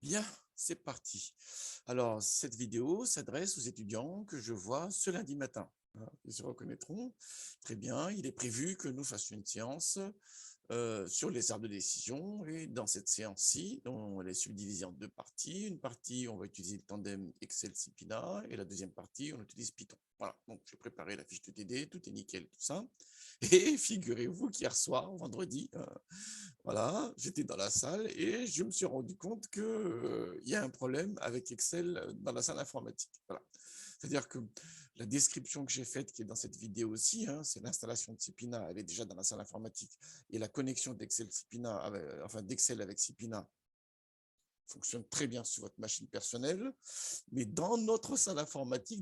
Bien, c'est parti. Alors, cette vidéo s'adresse aux étudiants que je vois ce lundi matin. Voilà, ils se reconnaîtront. Très bien, il est prévu que nous fassions une séance sur les arbres de décision. Et dans cette séance-ci, on est subdivisé en deux parties. Une partie, on va utiliser le tandem Excel-Cipina et la deuxième partie, on utilise Python. Voilà, donc j'ai préparé la fiche de TD, tout est nickel, tout ça. Et figurez-vous qu'hier soir, vendredi, voilà, j'étais dans la salle et je me suis rendu compte que, il y a un problème avec Excel dans la salle informatique. Voilà. C'est-à-dire que la description que j'ai faite, qui est dans cette vidéo aussi, hein, c'est l'installation de Cipina, elle est déjà dans la salle informatique, et la connexion d'Excel Cipina, enfin d'Excel avec Cipina fonctionne très bien sur votre machine personnelle, mais dans notre salle informatique,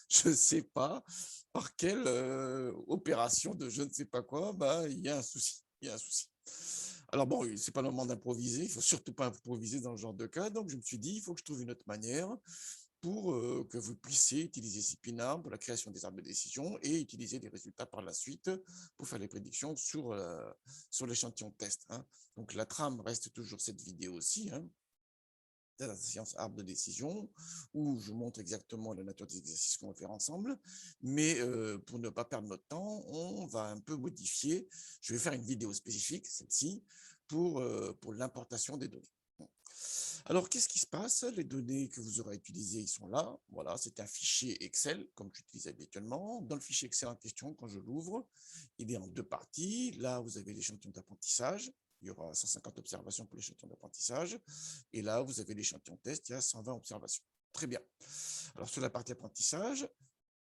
je ne sais pas par quelle opération de je ne sais pas quoi, bah, il y a un souci. Il y a un souci. Alors bon, c'est pas le moment d'improviser, il faut surtout pas improviser dans ce genre de cas, donc je me suis dit, il faut que je trouve une autre manière pour que vous puissiez utiliser Cipina pour la création des arbres de décision et utiliser les résultats par la suite pour faire les prédictions sur l'échantillon test, hein. Donc la trame reste toujours cette vidéo aussi, hein, de la séance arbre de décision, où je montre exactement la nature des exercices qu'on va faire ensemble. Mais pour ne pas perdre notre temps, on va un peu modifier. Je vais faire une vidéo spécifique, celle-ci, pour l'importation des données. Bon. Alors, qu'est-ce qui se passe? Les données que vous aurez utilisées, ils sont là. Voilà, c'est un fichier Excel, comme j'utilise habituellement. Dans le fichier Excel en question, quand je l'ouvre, il est en deux parties. Là, vous avez l'échantillon d'apprentissage. Il y aura 150 observations pour l'échantillon d'apprentissage. Et là, vous avez l'échantillon test, il y a 120 observations. Très bien. Alors, sur la partie apprentissage,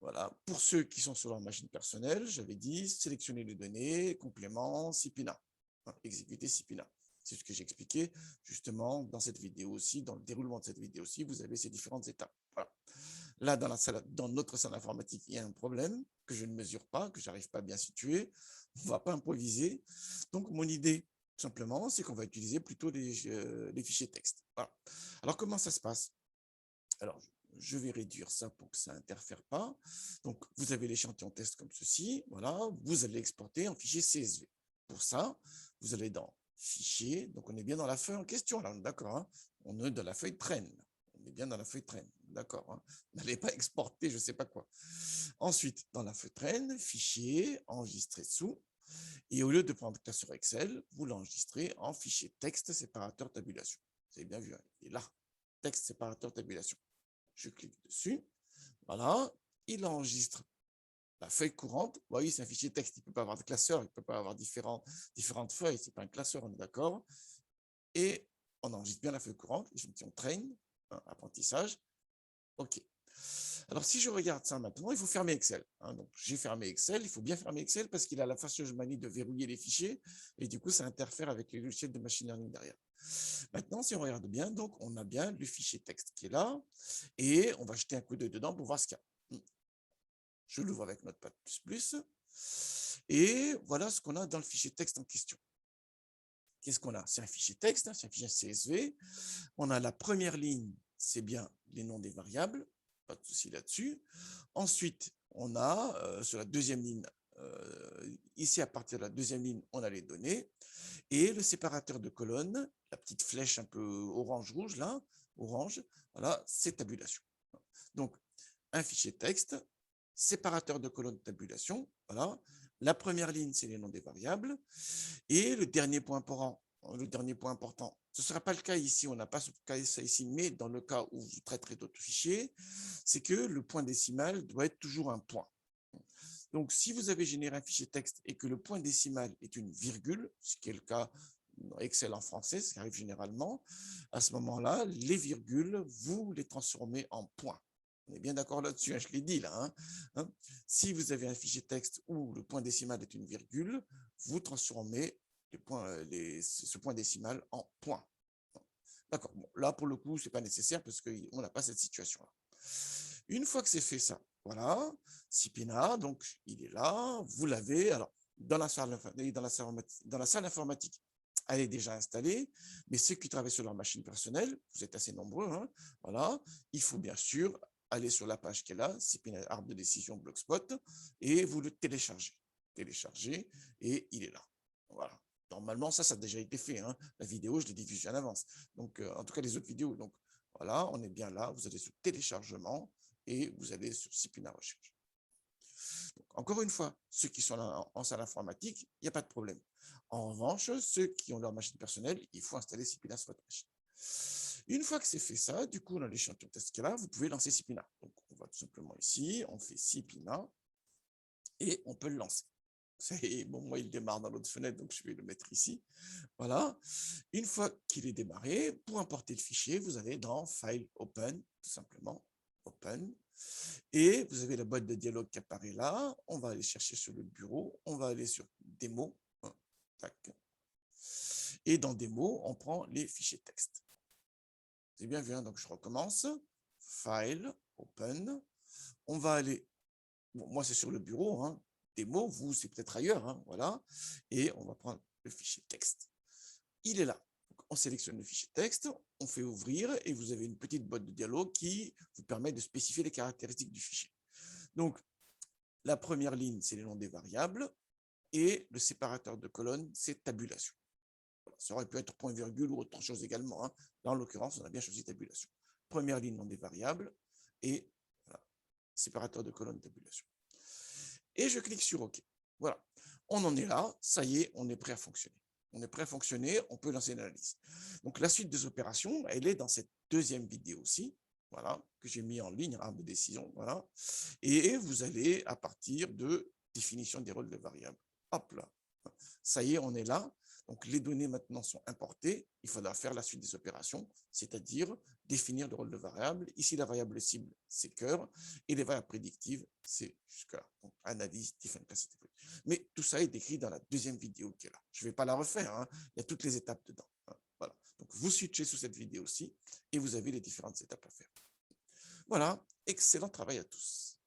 voilà, pour ceux qui sont sur leur machine personnelle, j'avais dit sélectionner les données, complément, Cipina, hein, exécuter Cipina. C'est ce que j'ai expliqué justement dans cette vidéo aussi, dans le déroulement de cette vidéo aussi, vous avez ces différentes étapes. Voilà. Là, dans notre salle informatique, il y a un problème que je ne mesure pas, que j'arrive pas à bien situer. On ne va pas improviser. Donc, mon idée, simplement, c'est qu'on va utiliser plutôt les fichiers texte. Voilà. Alors, comment ça se passe? Alors, je vais réduire ça pour que ça n'interfère pas. Donc, vous avez l'échantillon test comme ceci. Voilà, vous allez exporter en fichier CSV. Pour ça, vous allez dans Fichier. Donc, on est bien dans la feuille en question, là, d'accord, hein. On est dans la feuille traîne. On est bien dans la feuille traîne, d'accord, hein. N'allez pas exporter, je ne sais pas quoi. Ensuite, dans la feuille traîne, Fichier, enregistrer sous. Et au lieu de prendre classeur Excel, vous l'enregistrez en fichier texte séparateur tabulation. Vous avez bien vu, hein, il est là. Texte séparateur tabulation. Je clique dessus, voilà, il enregistre la feuille courante. Vous voyez, c'est un fichier texte, il ne peut pas avoir de classeur, il ne peut pas avoir différentes feuilles, ce n'est pas un classeur, on est d'accord. Et on enregistre bien la feuille courante, l'échantillon train, hein, apprentissage, OK. Alors, si je regarde ça maintenant, il faut fermer Excel, hein. Donc, j'ai fermé Excel, il faut bien fermer Excel parce qu'il a la fâcheuse manie de verrouiller les fichiers et du coup, ça interfère avec les logiciels de machine learning derrière. Maintenant, si on regarde bien, donc on a bien le fichier texte qui est là et on va jeter un coup d'œil dedans pour voir ce qu'il y a. Je l'ouvre avec Notepad++. Et voilà ce qu'on a dans le fichier texte en question. Qu'est-ce qu'on a? C'est un fichier texte, hein, c'est un fichier CSV. On a la première ligne, c'est bien les noms des variables, pas de souci là-dessus. Ensuite, on a sur la deuxième ligne, ici à partir de la deuxième ligne, on a les données. Et le séparateur de colonnes, la petite flèche un peu orange-rouge là, orange, voilà, c'est tabulation. Donc, un fichier texte, séparateur de colonnes tabulation, voilà. La première ligne, c'est les noms des variables. Et le dernier point important, ce ne sera pas le cas ici, on n'a pas ce cas ici, mais dans le cas où vous traiterez d'autres fichiers, c'est que le point décimal doit être toujours un point. Donc, si vous avez généré un fichier texte et que le point décimal est une virgule, ce qui est le cas dans Excel en français, ce qui arrive généralement, à ce moment-là, les virgules, vous les transformez en points. On est bien d'accord là-dessus, hein, je l'ai dit là, hein. Si vous avez un fichier texte où le point décimal est une virgule, vous transformez ce point décimal en points. D'accord, bon, là pour le coup, ce n'est pas nécessaire parce qu'on n'a pas cette situation-là. Une fois que c'est fait ça, voilà, Cipina, donc il est là, vous l'avez. Alors, dans la salle informatique, elle est déjà installée, mais ceux qui travaillent sur leur machine personnelle, vous êtes assez nombreux, hein, voilà, il faut bien sûr aller sur la page qui est là, Cipina arbre de décision Blogspot, et vous le téléchargez. Téléchargez, et il est là. Voilà. Normalement, ça a déjà été fait, hein. La vidéo, je l'ai diffusée en avance. Donc, en tout cas, les autres vidéos. Donc, voilà, on est bien là. Vous allez sur téléchargement et vous allez sur Cipina Recherche. Donc, encore une fois, ceux qui sont là en salle informatique, il n'y a pas de problème. En revanche, ceux qui ont leur machine personnelle, il faut installer Cipina sur votre machine. Une fois que c'est fait ça, du coup, dans l'échantillon test qu'il y a là, vous pouvez lancer Cipina. Donc, on va tout simplement ici, on fait Cipina et on peut le lancer. Bon, moi, il démarre dans l'autre fenêtre, donc je vais le mettre ici. Voilà. Une fois qu'il est démarré, pour importer le fichier, vous allez dans File, Open, tout simplement, Open. Et vous avez la boîte de dialogue qui apparaît là. On va aller chercher sur le bureau. On va aller sur Démo. Tac. Et dans Démo, on prend les fichiers texte. C'est bien vu, hein, donc je recommence. File, Open. On va aller, bon, moi c'est sur le bureau, hein. Démo, vous c'est peut-être ailleurs, hein, voilà. Et on va prendre le fichier texte. Il est là. Donc, on sélectionne le fichier texte, on fait ouvrir et vous avez une petite boîte de dialogue qui vous permet de spécifier les caractéristiques du fichier. Donc, la première ligne, c'est les noms des variables et le séparateur de colonnes, c'est tabulation. Voilà, ça aurait pu être point virgule ou autre chose également, hein. Là, en l'occurrence, on a bien choisi tabulation. Première ligne, nom des variables et voilà, séparateur de colonnes, tabulation. Et je clique sur OK. Voilà, on en est là, ça y est, on est prêt à fonctionner. On est prêt à fonctionner, on peut lancer l'analyse. Donc, la suite des opérations, elle est dans cette deuxième vidéo aussi, voilà, que j'ai mis en ligne, arbre de décision, voilà. Et vous allez, à partir de définition des rôles de variables, hop là, ça y est, on est là. Donc, les données maintenant sont importées. Il faudra faire la suite des opérations, c'est-à-dire définir le rôle de variable. Ici, la variable cible, c'est cœur. Et les variables prédictives, c'est jusqu'à donc analyse, define, classify. Mais tout ça est décrit dans la deuxième vidéo qui est là. Je ne vais pas la refaire, hein. Il y a toutes les étapes dedans, hein. Voilà. Donc, vous switchez sous cette vidéo aussi et vous avez les différentes étapes à faire. Voilà. Excellent travail à tous.